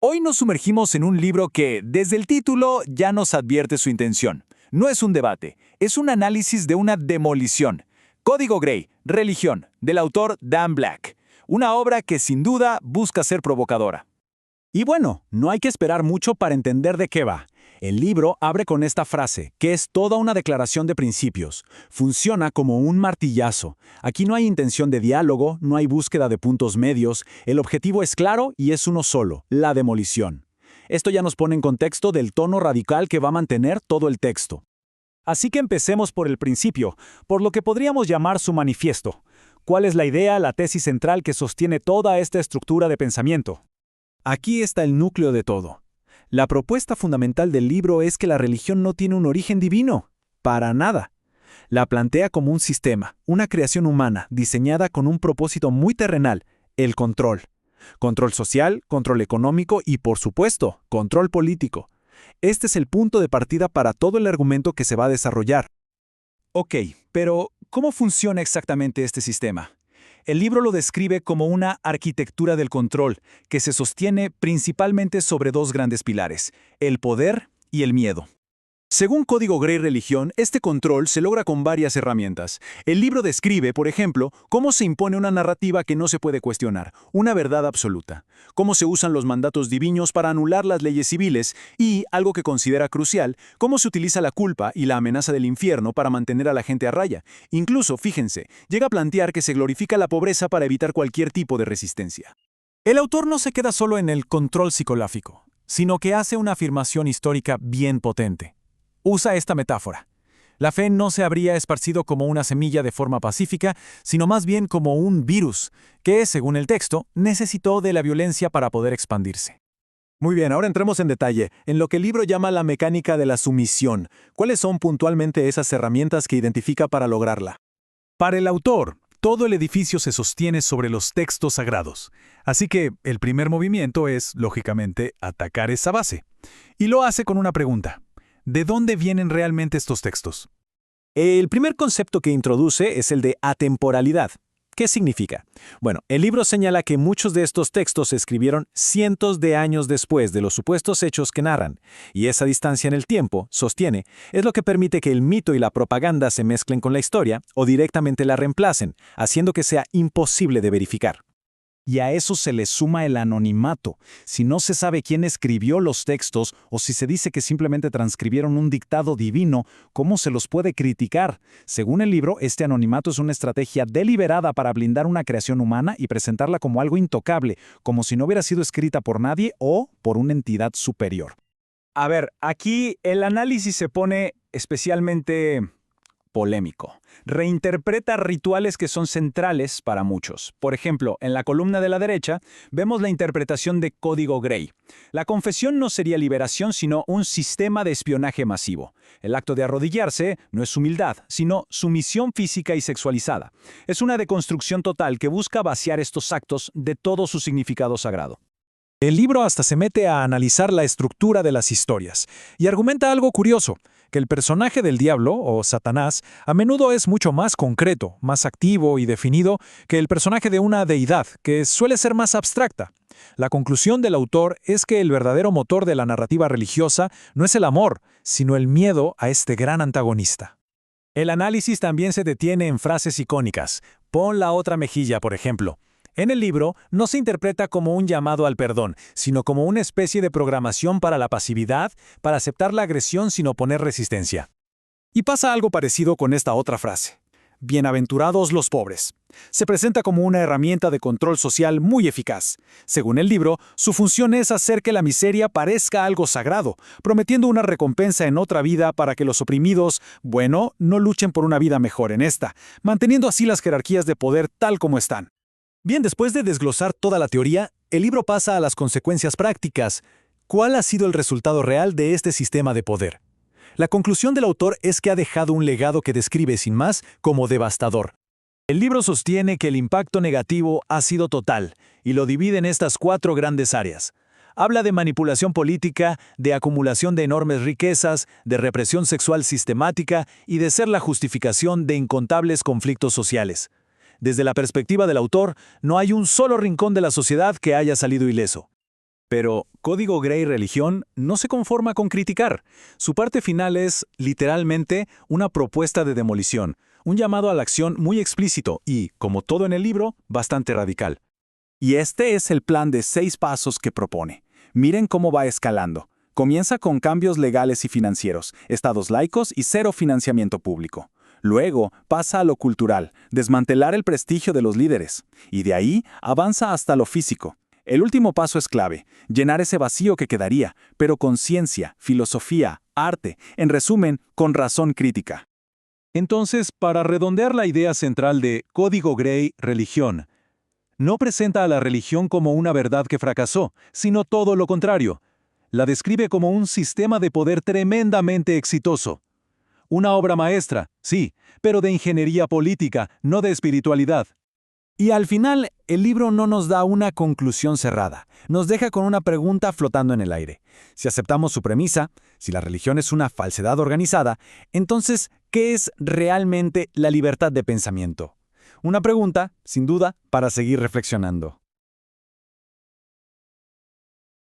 Hoy nos sumergimos en un libro que, desde el título, ya nos advierte su intención. No es un debate, es un análisis de una demolición. Código Grey, Religión, del autor Dan Black. Una obra que sin duda busca ser provocadora. Y bueno, no hay que esperar mucho para entender de qué va. El libro abre con esta frase, que es toda una declaración de principios. Funciona como un martillazo. Aquí no hay intención de diálogo, no hay búsqueda de puntos medios, el objetivo es claro y es uno solo, la demolición. Esto ya nos pone en contexto del tono radical que va a mantener todo el texto. Así que empecemos por el principio, por lo que podríamos llamar su manifiesto. ¿Cuál es la idea, la tesis central que sostiene toda esta estructura de pensamiento? Aquí está el núcleo de todo. La propuesta fundamental del libro es que la religión no tiene un origen divino, para nada. La plantea como un sistema, una creación humana, diseñada con un propósito muy terrenal, el control. Control social, control económico y, por supuesto, control político. Este es el punto de partida para todo el argumento que se va a desarrollar. Ok, pero ¿cómo funciona exactamente este sistema? El libro lo describe como una arquitectura del control que se sostiene principalmente sobre dos grandes pilares, el poder y el miedo. Según Código Grey Religión, este control se logra con varias herramientas. El libro describe, por ejemplo, cómo se impone una narrativa que no se puede cuestionar, una verdad absoluta, cómo se usan los mandatos divinos para anular las leyes civiles y, algo que considera crucial, cómo se utiliza la culpa y la amenaza del infierno para mantener a la gente a raya. Incluso, fíjense, llega a plantear que se glorifica la pobreza para evitar cualquier tipo de resistencia. El autor no se queda solo en el control psicológico, sino que hace una afirmación histórica bien potente. Usa esta metáfora. La fe no se habría esparcido como una semilla de forma pacífica, sino más bien como un virus, que, según el texto, necesitó de la violencia para poder expandirse. Muy bien, ahora entremos en detalle, en lo que el libro llama la mecánica de la sumisión. ¿Cuáles son puntualmente esas herramientas que identifica para lograrla? Para el autor, todo el edificio se sostiene sobre los textos sagrados. Así que el primer movimiento es, lógicamente, atacar esa base. Y lo hace con una pregunta. ¿De dónde vienen realmente estos textos? El primer concepto que introduce es el de atemporalidad. ¿Qué significa? Bueno, el libro señala que muchos de estos textos se escribieron cientos de años después de los supuestos hechos que narran, y esa distancia en el tiempo, sostiene, es lo que permite que el mito y la propaganda se mezclen con la historia o directamente la reemplacen, haciendo que sea imposible de verificar. Y a eso se le suma el anonimato. Si no se sabe quién escribió los textos o si se dice que simplemente transcribieron un dictado divino, ¿cómo se los puede criticar? Según el libro, este anonimato es una estrategia deliberada para blindar una creación humana y presentarla como algo intocable, como si no hubiera sido escrita por nadie o por una entidad superior. A ver, aquí el análisis se pone especialmente polémico. Reinterpreta rituales que son centrales para muchos. Por ejemplo, en la columna de la derecha vemos la interpretación de Código Grey. La confesión no sería liberación, sino un sistema de espionaje masivo. El acto de arrodillarse no es humildad, sino sumisión física y sexualizada. Es una deconstrucción total que busca vaciar estos actos de todo su significado sagrado. El libro hasta se mete a analizar la estructura de las historias y argumenta algo curioso, que el personaje del diablo, o Satanás, a menudo es mucho más concreto, más activo y definido que el personaje de una deidad, que suele ser más abstracta. La conclusión del autor es que el verdadero motor de la narrativa religiosa no es el amor, sino el miedo a este gran antagonista. El análisis también se detiene en frases icónicas. Pon la otra mejilla, por ejemplo. En el libro no se interpreta como un llamado al perdón, sino como una especie de programación para la pasividad, para aceptar la agresión sin oponer resistencia. Y pasa algo parecido con esta otra frase. Bienaventurados los pobres. Se presenta como una herramienta de control social muy eficaz. Según el libro, su función es hacer que la miseria parezca algo sagrado, prometiendo una recompensa en otra vida para que los oprimidos, bueno, no luchen por una vida mejor en esta, manteniendo así las jerarquías de poder tal como están. Bien, después de desglosar toda la teoría, el libro pasa a las consecuencias prácticas. ¿Cuál ha sido el resultado real de este sistema de poder? La conclusión del autor es que ha dejado un legado que describe sin más como devastador. El libro sostiene que el impacto negativo ha sido total y lo divide en estas 4 grandes áreas. Habla de manipulación política, de acumulación de enormes riquezas, de represión sexual sistemática y de ser la justificación de incontables conflictos sociales. Desde la perspectiva del autor, no hay un solo rincón de la sociedad que haya salido ileso. Pero Código Grey Religión no se conforma con criticar. Su parte final es, literalmente, una propuesta de demolición, un llamado a la acción muy explícito y, como todo en el libro, bastante radical. Y este es el plan de 6 pasos que propone. Miren cómo va escalando. Comienza con cambios legales y financieros, estados laicos y 0 financiamiento público. Luego pasa a lo cultural, desmantelar el prestigio de los líderes. Y de ahí avanza hasta lo físico. El último paso es clave, llenar ese vacío que quedaría, pero con ciencia, filosofía, arte, en resumen, con razón crítica. Entonces, para redondear la idea central de Código Grey Religión, no presenta a la religión como una verdad que fracasó, sino todo lo contrario. La describe como un sistema de poder tremendamente exitoso. Una obra maestra, sí, pero de ingeniería política, no de espiritualidad. Y al final, el libro no nos da una conclusión cerrada, nos deja con una pregunta flotando en el aire. Si aceptamos su premisa, si la religión es una falsedad organizada, entonces, ¿qué es realmente la libertad de pensamiento? Una pregunta, sin duda, para seguir reflexionando.